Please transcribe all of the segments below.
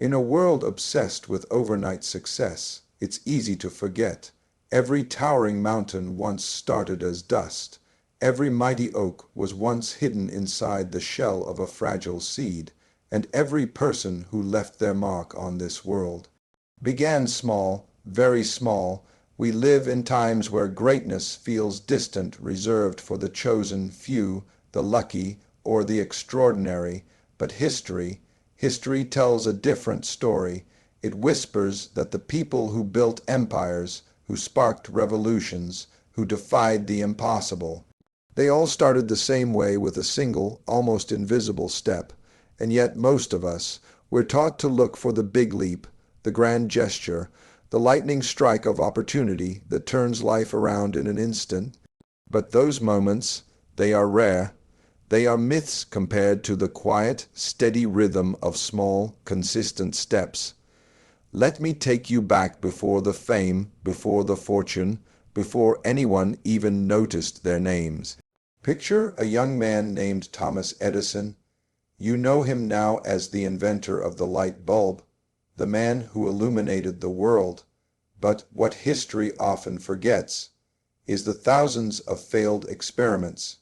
In a world obsessed with overnight success, it's easy to forget. Every towering mountain once started as dust. Every mighty oak was once hidden inside the shell of a fragile seed, and every person who left their mark on this world began small, very small. We live in times where greatness feels distant, reserved for the chosen few, the lucky, or the extraordinary. But history tells a different story. It whispers that the people who built empires, who sparked revolutions, who defied the impossible, they all started the same way with a single, almost invisible step. And yet most of us, we're taught to look for the big leap, the grand gesture, the lightning strike of opportunity that turns life around in an instant. But those moments, they are rare. They are myths compared to the quiet, steady rhythm of small, consistent steps. Let me take you back before the fame, before the fortune, before anyone even noticed their names. Picture a young man named Thomas Edison. You know him now as the inventor of the light bulb, the man who illuminated the world. But what history often forgets is the thousands of failed experiments,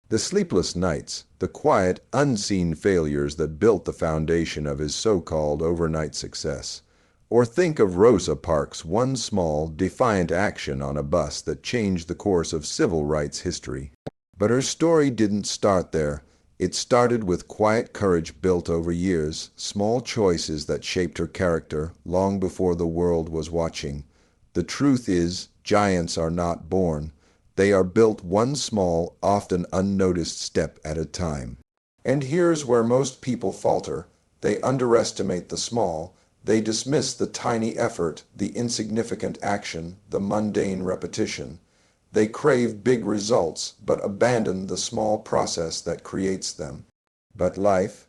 the sleepless nights, the quiet, unseen failures that built the foundation of his so-called overnight success. Or think of Rosa Parks' one small, defiant action on a bus that changed the course of civil rights history. But her story didn't start there. It started with quiet courage built over years, small choices that shaped her character long before the world was watching. The truth is, giants are not born. They are built one small, often unnoticed step at a time. And here's where most people falter. They underestimate the small. They dismiss the tiny effort, the insignificant action, the mundane repetition. They crave big results, but abandon the small process that creates them. But life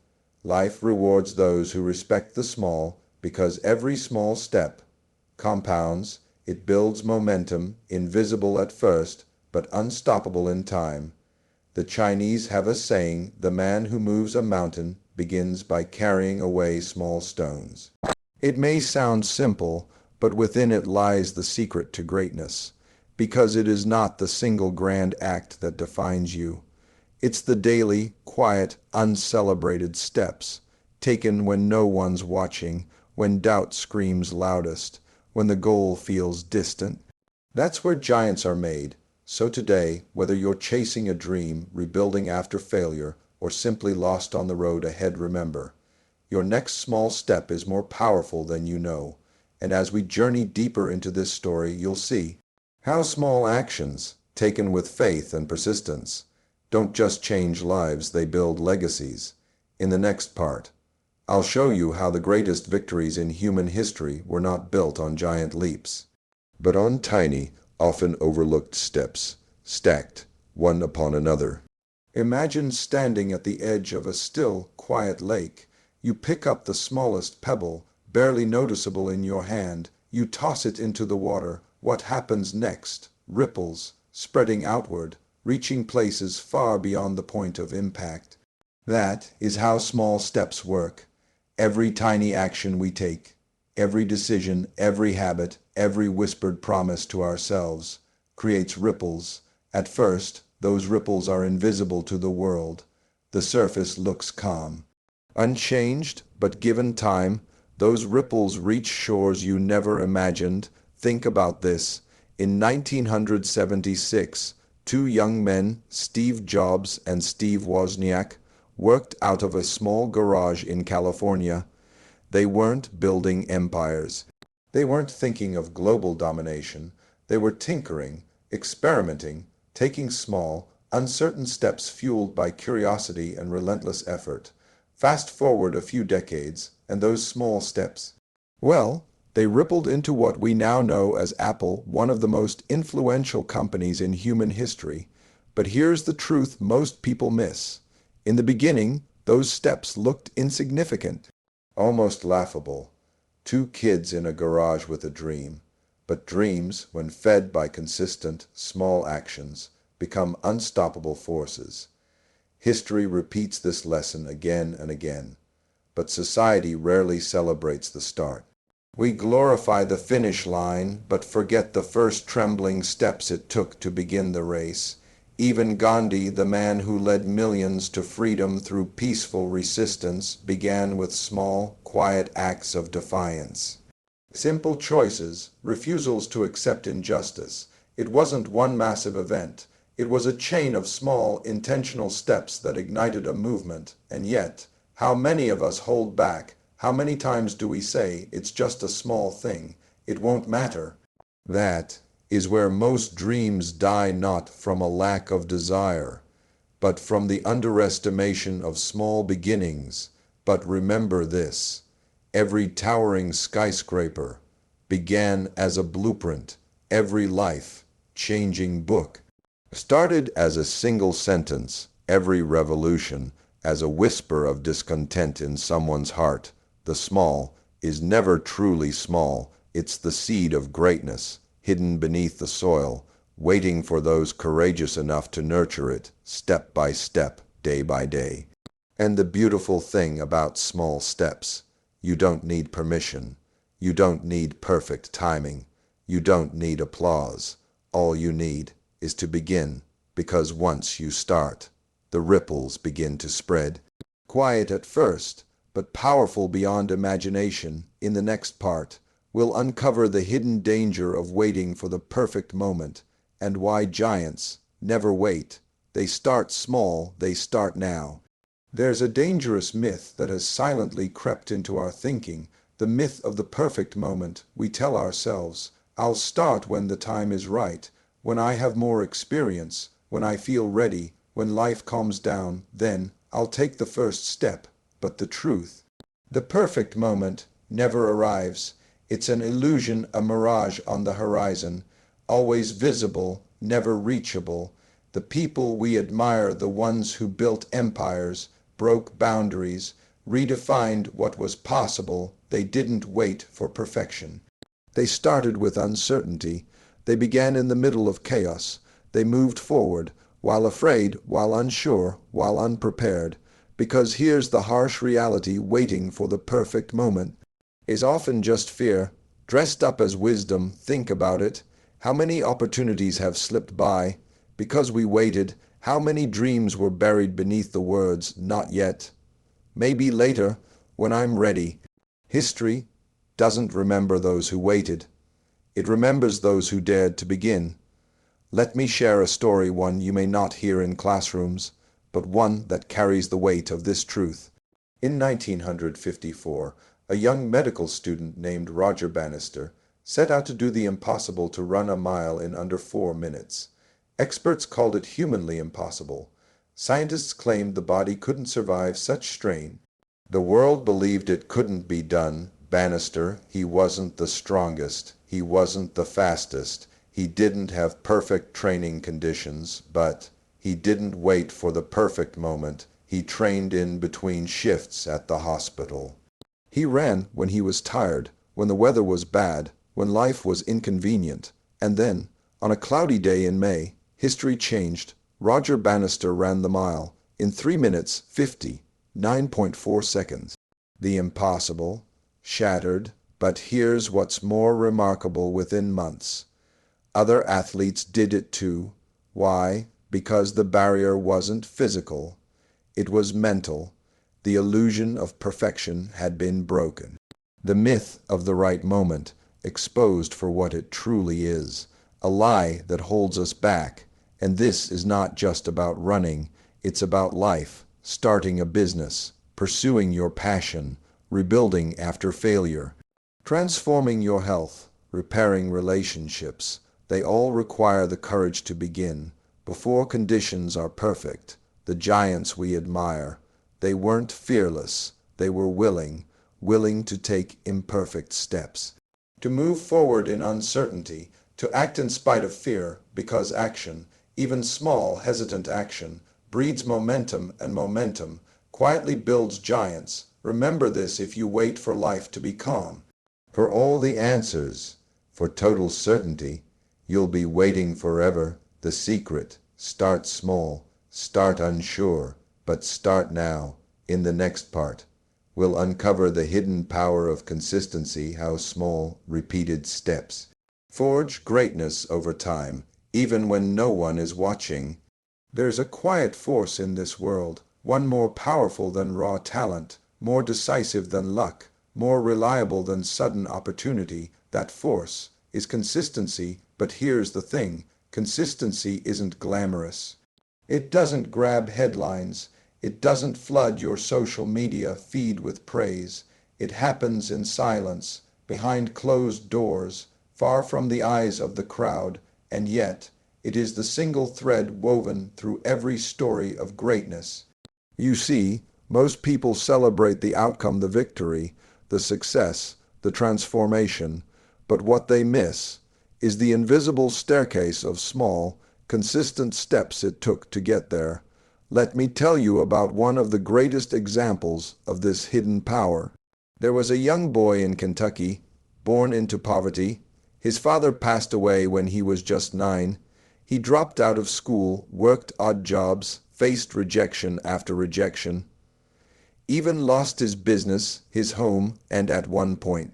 rewards those who respect the small, because every small step compounds. It builds momentum, invisible at first, but unstoppable in time. The Chinese have a saying, the man who moves a mountain begins by carrying away small stones. It may sound simple, but within it lies the secret to greatness, because it is not the single grand act that defines you. It's the daily, quiet, uncelebrated steps, taken when no one's watching, when doubt screams loudest, when the goal feels distant. That's where giants are made. So today, whether you're chasing a dream, rebuilding after failure, or simply lost on the road ahead, remember, your next small step is more powerful than you know. And as we journey deeper into this story, you'll see how small actions, taken with faith and persistence, don't just change lives, they build legacies. In the next part, I'll show you how the greatest victories in human history were not built on giant leaps, but on tiny, often overlooked steps, stacked one upon another. Imagine standing at the edge of a still, quiet lake. You pick up the smallest pebble, barely noticeable in your hand. You toss it into the water. What happens next? Ripples, spreading outward, reaching places far beyond the point of impact. That is how small steps work. Every tiny action we take, every decision, every habit, every whispered promise to ourselves, creates ripples. At first, those ripples are invisible to the world. The surface looks calm, unchanged, but given time, those ripples reach shores you never imagined. Think about this. In 1976, two young men, Steve Jobs and Steve Wozniak, worked out of a small garage in California. They weren't building empires. They weren't thinking of global domination. They were tinkering, experimenting, taking small, uncertain steps fueled by curiosity and relentless effort. Fast forward a few decades, and those small steps, well, they rippled into what we now know as Apple, one of the most influential companies in human history. But here's the truth most people miss. In the beginning, those steps looked insignificant, almost laughable. Two kids in a garage with a dream. But dreams, when fed by consistent, small actions, become unstoppable forces. History repeats this lesson again and again. but society rarely celebrates the start. We glorify the finish line, but forget the first trembling steps it took to begin the race. Even Gandhi, the man who led millions to freedom through peaceful resistance, began with small, quiet acts of defiance. Simple choices, refusals to accept injustice. It wasn't one massive event. It was a chain of small, intentional steps that ignited a movement. And yet, how many of us hold back? How many times do we say, it's just a small thing, it won't matter? That is where most dreams die, not from a lack of desire, but from the underestimation of small beginnings. But remember this, every towering skyscraper began as a blueprint. Every life-changing book started as a single sentence. Every revolution as a whisper of discontent in someone's heart. The small is never truly small. It's the seed of greatness, hidden beneath the soil, waiting for those courageous enough to nurture it, step by step, day by day. And the beautiful thing about small steps, you don't need permission. You don't need perfect timing. You don't need applause. All you need is to begin, because once you start, the ripples begin to spread. Quiet at first, but powerful beyond imagination. In the next part, we'll uncover the hidden danger of waiting for the perfect moment and why giants never wait. They start small, they start now. There's a dangerous myth that has silently crept into our thinking, the myth of the perfect moment. We tell ourselves, I'll start when the time is right, when I have more experience, when I feel ready, when life calms down, then I'll take the first step. But the truth, the perfect moment never arrives. It's an illusion, a mirage on the horizon, always visible, never reachable. The people we admire, the ones who built empires, broke boundaries, redefined what was possible, they didn't wait for perfection. They started with uncertainty. They began in the middle of chaos. They moved forward, while afraid, while unsure, while unprepared. Because here's the harsh reality, waiting for the perfect moment is often just fear, dressed up as wisdom. Think about it. How many opportunities have slipped by because we waited? How many dreams were buried beneath the words, not yet? Maybe later, when I'm ready. History doesn't remember those who waited. It remembers those who dared to begin. Let me share a story, one you may not hear in classrooms, but one that carries the weight of this truth. In 1954, a young medical student named Roger Bannister set out to do the impossible, to run a mile in under 4 minutes. Experts called it humanly impossible. Scientists claimed the body couldn't survive such strain. The world believed it couldn't be done. Bannister, he wasn't the strongest, he wasn't the fastest, he didn't have perfect training conditions, but he didn't wait for the perfect moment. He trained in between shifts at the hospital. He ran when he was tired, when the weather was bad, when life was inconvenient. And then, on a cloudy day in May, history changed. Roger Bannister ran the mile in 3 minutes 59.4 seconds. The impossible, shattered, but here's what's more remarkable: within months, other athletes did it too. Why? Because the barrier wasn't physical, it was mental. The illusion of perfection had been broken. The myth of the right moment exposed for what it truly is, a lie that holds us back. And this is not just about running, it's about life, starting a business, pursuing your passion, rebuilding after failure, transforming your health, repairing relationships. They all require the courage to begin. Before conditions are perfect, the giants we admire, they weren't fearless, they were willing to take imperfect steps, to move forward in uncertainty, to act in spite of fear, because action, even small, hesitant action, breeds momentum, and momentum quietly builds giants. Remember this if you wait for life to be calm. For all the answers, for total certainty, you'll be waiting forever. The secret: start small, start unsure, but start now. In the next part, We'll uncover the hidden power of consistency, how small, repeated steps forge greatness over time, even when no one is watching. There's a quiet force in this world, one more powerful than raw talent, more decisive than luck, more reliable than sudden opportunity. That force is consistency, but here's the thing, consistency isn't glamorous. It doesn't grab headlines. It doesn't flood your social media feed with praise. It happens in silence, behind closed doors, far from the eyes of the crowd, and yet it is the single thread woven through every story of greatness. You see, most people celebrate the outcome, the victory, the success, the transformation, but what they miss is the invisible staircase of small, consistent steps it took to get there. Let me tell you about one of the greatest examples of this hidden power. There was a young boy in Kentucky, born into poverty. His father passed away when he was just 9. He dropped out of school, worked odd jobs, faced rejection after rejection, even lost his business, his home, and at one point,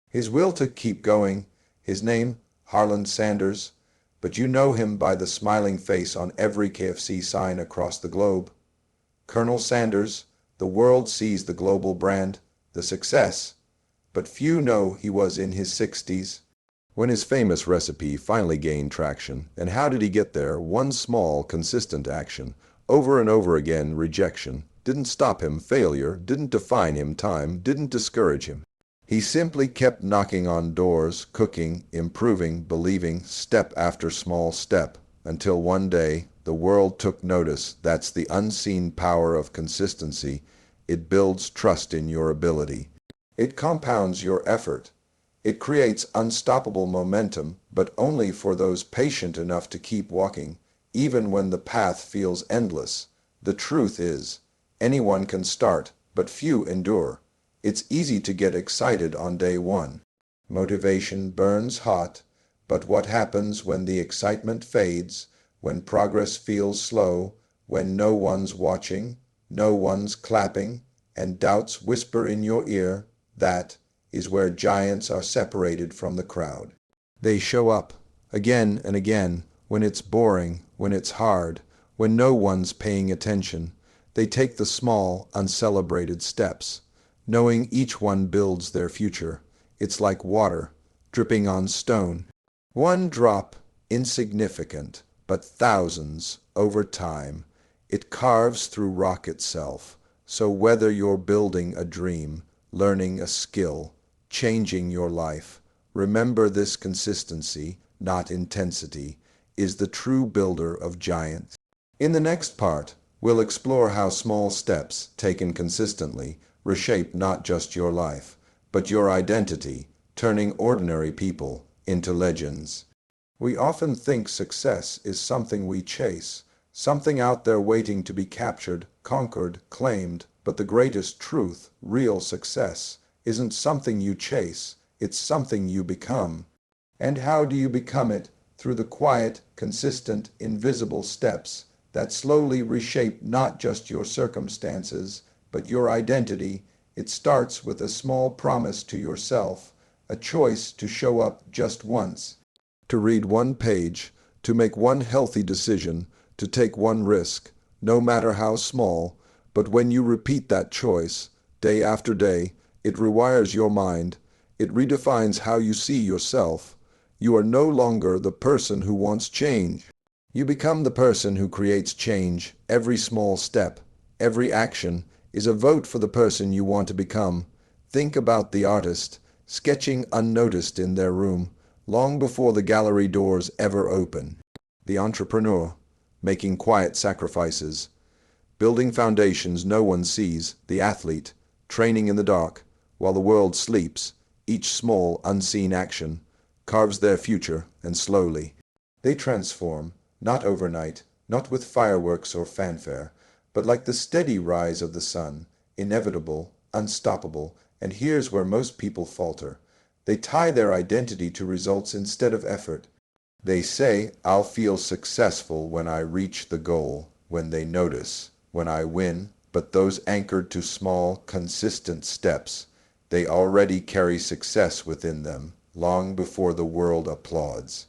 his will to keep going. His name, Harlan Sanders, but you know him by the smiling face on every KFC sign across the globe. Colonel Sanders, the world sees the global brand, the success, but few know he was in his 60s when his famous recipe finally gained traction. And how did he get there? One small, consistent action. Over and over again, rejection didn't stop him. Failure didn't define him. Time didn't discourage him. He simply kept knocking on doors, cooking, improving, believing, step after small step, until one day the world took notice. That's the unseen power of consistency. It builds trust in your ability. It compounds your effort. It creates unstoppable momentum, but only for those patient enough to keep walking, even when the path feels endless. The truth is, anyone can start, but few endure. It's easy to get excited on day one. Motivation burns hot, but what happens when the excitement fades, when progress feels slow, when no one's watching, no one's clapping, and doubts whisper in your ear? That is where giants are separated from the crowd. They show up again and again when it's boring, when it's hard, when no one's paying attention. They take the small, uncelebrated steps, knowing each one builds their future. It's like water dripping on stone. One drop, insignificant, but thousands over time. It carves through rock itself. So whether you're building a dream, learning a skill, changing your life, remember this: consistency, not intensity, is the true builder of giants. In the next part, we'll explore how small steps, taken consistently, reshape not just your life, but your identity, turning ordinary people into legends. We often think success is something we chase, something out there waiting to be captured, conquered, claimed, but the greatest truth, real success, isn't something you chase, it's something you become. And how do you become it? Through the quiet, consistent, invisible steps that slowly reshape not just your circumstances, but your identity. It starts with a small promise to yourself, a choice to show up just once, to read one page, to make one healthy decision, to take one risk, no matter how small. But when you repeat that choice, day after day, it rewires your mind. It redefines how you see yourself. You are no longer the person who wants change. You become the person who creates change. Every small step, every action is a vote for the person you want to become. Think about the artist, sketching unnoticed in their room, long before the gallery doors ever open. The entrepreneur, making quiet sacrifices, building foundations no one sees. The athlete, training in the dark, while the world sleeps. Each small, unseen action carves their future, and slowly they transform, not overnight, not with fireworks or fanfare, but like the steady rise of the sun, inevitable, unstoppable. And here's where most people falter. They tie their identity to results instead of effort. They say, "I'll feel successful when I reach the goal," when they notice, when I win, but those anchored to small, consistent steps, they already carry success within them long before the world applauds.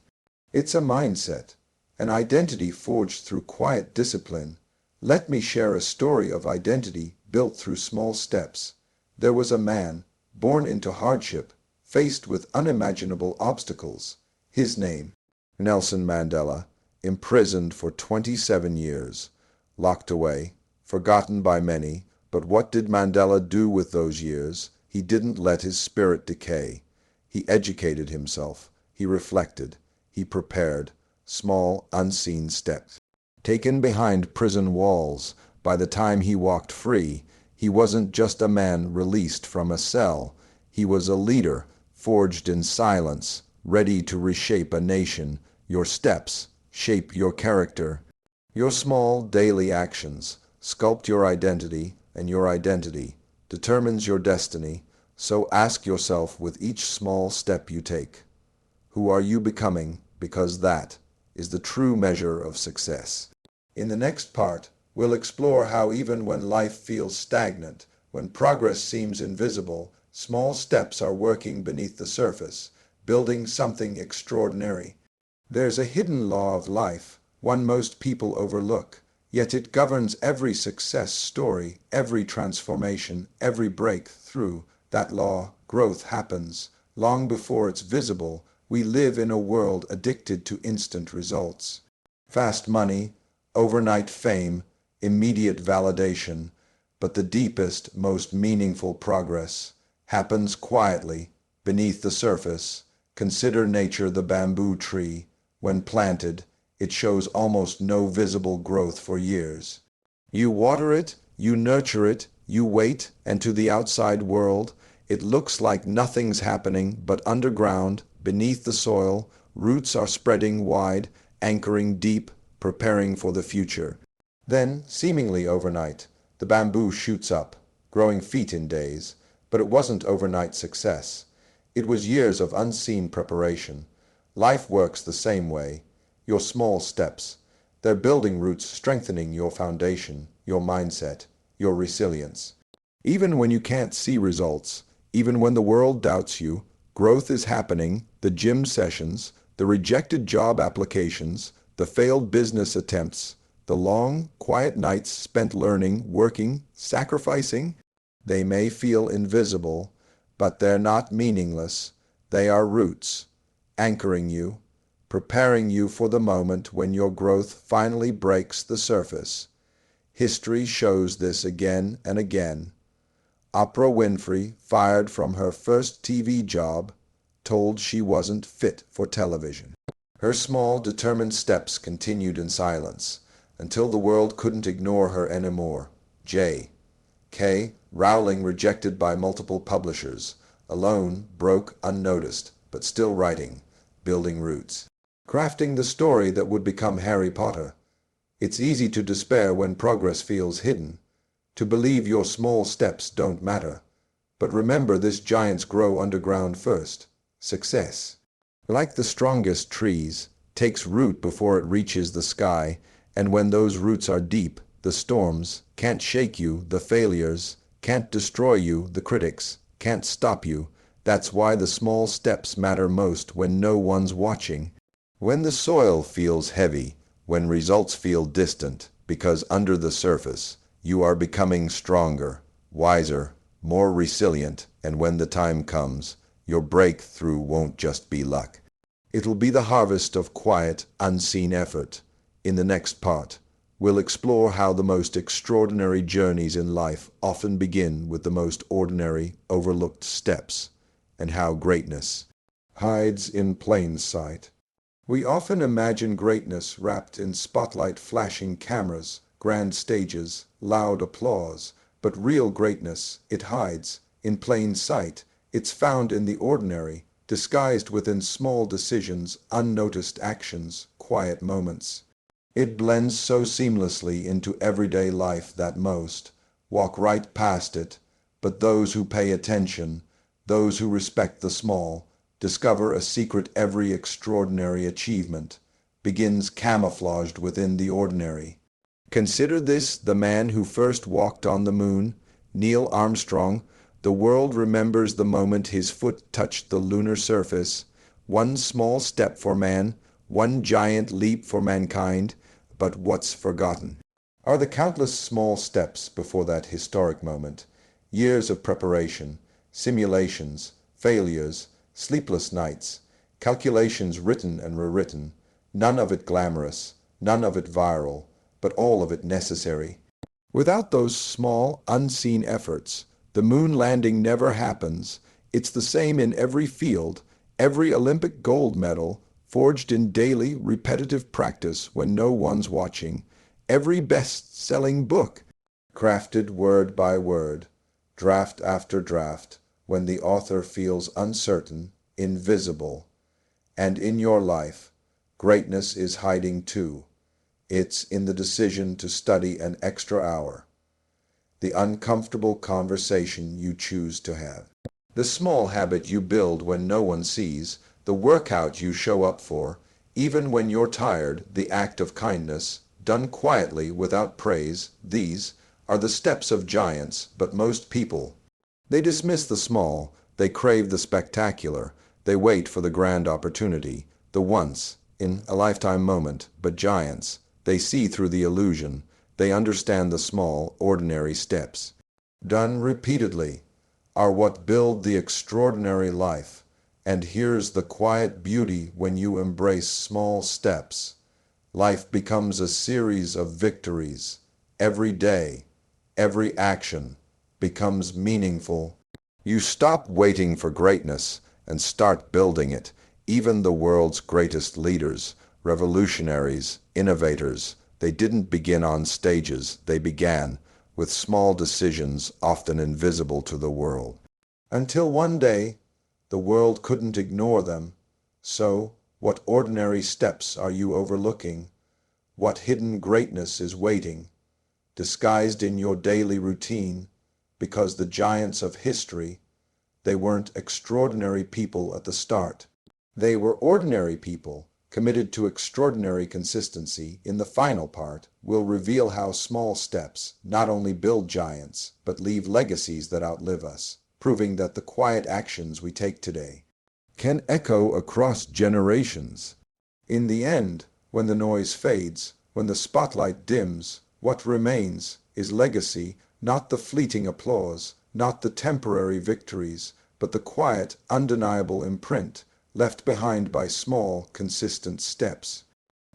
It's a mindset, an identity forged through quiet discipline. Let me share a story of identity built through small steps. There was a man, born into hardship, faced with unimaginable obstacles. His name, Nelson Mandela, imprisoned for 27 years, locked away, forgotten by many. But what did Mandela do with those years? He didn't let his spirit decay. He educated himself. He reflected. He prepared. Small, unseen steps. Taken behind prison walls, by the time he walked free, he wasn't just a man released from a cell. He was a leader, forged in silence, ready to reshape a nation. Your steps shape your character. Your small, daily actions sculpt your identity, and your identity determines your destiny. So ask yourself with each small step you take, who are you becoming? Because that is the true measure of success. In the next part, we'll explore how even when life feels stagnant, when progress seems invisible, small steps are working beneath the surface, building something extraordinary. There's a hidden law of life, one most people overlook, yet it governs every success story, every transformation, every breakthrough. That law, growth, happens long before it's visible. We live in a world addicted to instant results. Fast money, overnight fame, immediate validation. But the deepest, most meaningful progress happens quietly, beneath the surface. Consider nature, the bamboo tree. When planted, it shows almost no visible growth for years. You water it, you nurture it, you wait, and to the outside world, it looks like nothing's happening, but underground, beneath the soil, roots are spreading wide, anchoring deep, preparing for the future. Then, seemingly overnight, the bamboo shoots up, growing feet in days. But it wasn't overnight success. It was years of unseen preparation. Life works the same way. Your small steps, they're building roots, strengthening your foundation, your mindset, your resilience. Even when you can't see results, even when the world doubts you, growth is happening. The gym sessions, the rejected job applications, the failed business attempts, the long, quiet nights spent learning, working, sacrificing, they may feel invisible, but they're not meaningless. They are roots, anchoring you, preparing you for the moment when your growth finally breaks the surface. History shows this again and again. Oprah Winfrey, fired from her first TV job, told she wasn't fit for television. Her small, determined steps continued in silence until the world couldn't ignore her anymore. K. Rowling, rejected by multiple publishers, alone, broke, unnoticed, but still writing, building roots, crafting the story that would become Harry Potter. It's easy to despair when progress feels hidden, to believe your small steps don't matter. But remember, this giants grow underground first. Success, like the strongest trees, takes root before it reaches the sky, and when those roots are deep, the storms can't shake you, the failures can't destroy you, the critics can't stop you. That's why the small steps matter most when no one's watching. When the soil feels heavy, when results feel distant, because under the surface, you are becoming stronger, wiser, more resilient, and when the time comes, your breakthrough won't just be luck. It'll be the harvest of quiet, unseen effort. In the next part, we'll explore how the most extraordinary journeys in life often begin with the most ordinary, overlooked steps, and how greatness hides in plain sight. We often imagine greatness wrapped in spotlight, flashing cameras, grand stages, loud applause. But real greatness, it hides in plain sight. It's found in the ordinary, disguised within small decisions, unnoticed actions, quiet moments. It blends so seamlessly into everyday life that most walk right past it. But those who pay attention, those who respect the small, discover a secret. Every extraordinary achievement begins camouflaged within the ordinary. Consider this the man who first walked on the moon, Neil Armstrong. The world remembers the moment his foot touched the lunar surface. One small step for man, one giant leap for mankind, but what's forgotten are the countless small steps before that historic moment. Years of preparation, simulations, failures, sleepless nights, calculations written and rewritten, none of it glamorous, none of it viral, but all of it necessary. Without those small, unseen efforts, the moon landing never happens. It's the same in every field, every Olympic gold medal, forged in daily, repetitive practice when no one's watching, every best-selling book, crafted word by word, draft after draft, when the author feels uncertain, invisible. And in your life, greatness is hiding too. It's in the decision to study an extra hour, the uncomfortable conversation you choose to have, the small habit you build when no one sees, the workout you show up for, even when you're tired, the act of kindness, done quietly without praise. These are the steps of giants, but most people, they dismiss the small, they crave the spectacular, they wait for the grand opportunity, the once in a lifetime moment. But giants, they see through the illusion. They understand the small, ordinary steps, done repeatedly, are what build the extraordinary life. And here's the quiet beauty when you embrace small steps. Life becomes a series of victories. Every day, every action becomes meaningful. You stop waiting for greatness and start building it. Even the world's greatest leaders, revolutionaries, innovators, they didn't begin on stages. They began with small decisions often invisible to the world. Until one day, the world couldn't ignore them. So, what ordinary steps are you overlooking? What hidden greatness is waiting, disguised in your daily routine? Because the giants of history, they weren't extraordinary people at the start. They were ordinary people, committed to extraordinary consistency. In the final part, we'll reveal how small steps not only build giants, but leave legacies that outlive us, proving that the quiet actions we take today can echo across generations. In the end, when the noise fades, when the spotlight dims, what remains is legacy, not the fleeting applause, not the temporary victories, but the quiet, undeniable imprint left behind by small, consistent steps.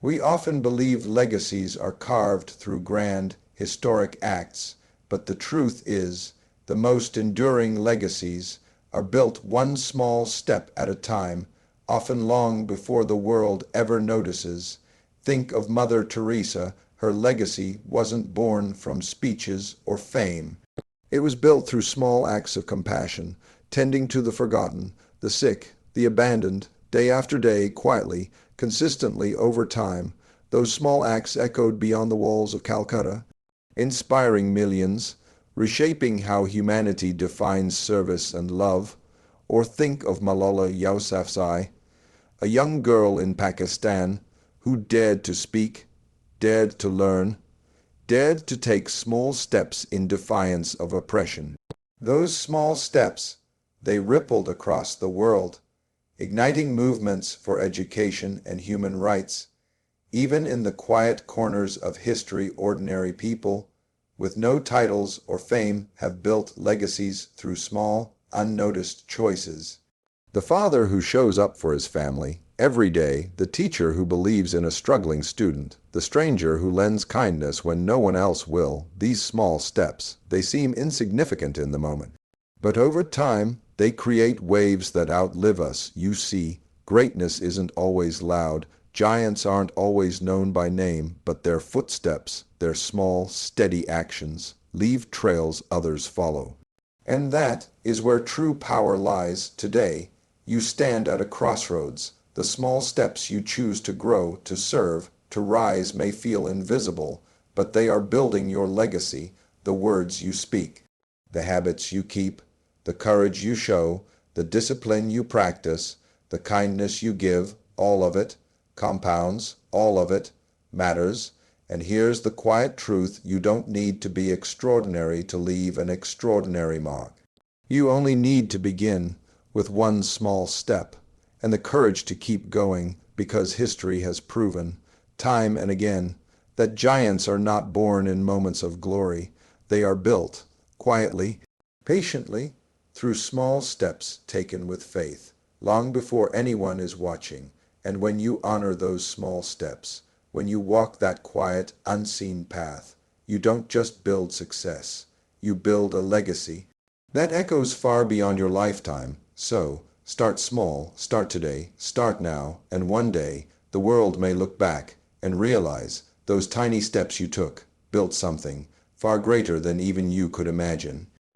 We often believe legacies are carved through grand, historic acts, but the truth is, the most enduring legacies are built one small step at a time, often long before the world ever notices. Think of Mother Teresa. Her legacy wasn't born from speeches or fame. It was built through small acts of compassion, tending to the forgotten, the sick, the abandoned, day after day, quietly, consistently over time. Those small acts echoed beyond the walls of Calcutta, inspiring millions, reshaping how humanity defines service and love. Or think of Malala Yousafzai, a young girl in Pakistan who dared to speak, dared to learn, dared to take small steps in defiance of oppression. Those small steps, they rippled across the world, igniting movements for education and human rights. Even in the quiet corners of history, ordinary people, with no titles or fame, have built legacies through small, unnoticed choices. The father who shows up for his family every day, the teacher who believes in a struggling student, the stranger who lends kindness when no one else will. These small steps, they seem insignificant in the moment, but over time, they create waves that outlive us. You see, greatness isn't always loud. Giants aren't always known by name, but their footsteps, their small, steady actions, leave trails others follow. And that is where true power lies today. You stand at a crossroads. The small steps you choose to grow, to serve, to rise may feel invisible, but they are building your legacy, the words you speak, the habits you keep, the courage you show, the discipline you practice, the kindness you give. All of it compounds, all of it matters, And here's the quiet truth: you don't need to be extraordinary to leave an extraordinary mark. You only need to begin with one small step and the courage to keep going, because history has proven, time and again, that giants are not born in moments of glory. They are built quietly, patiently, through small steps taken with faith, long before anyone is watching. And when you honor those small steps, when you walk that quiet, unseen path, you don't just build success, you build a legacy that echoes far beyond your lifetime. So, start small, start today, start now, and one day the world may look back and realize those tiny steps you took built something far greater than even you could imagine.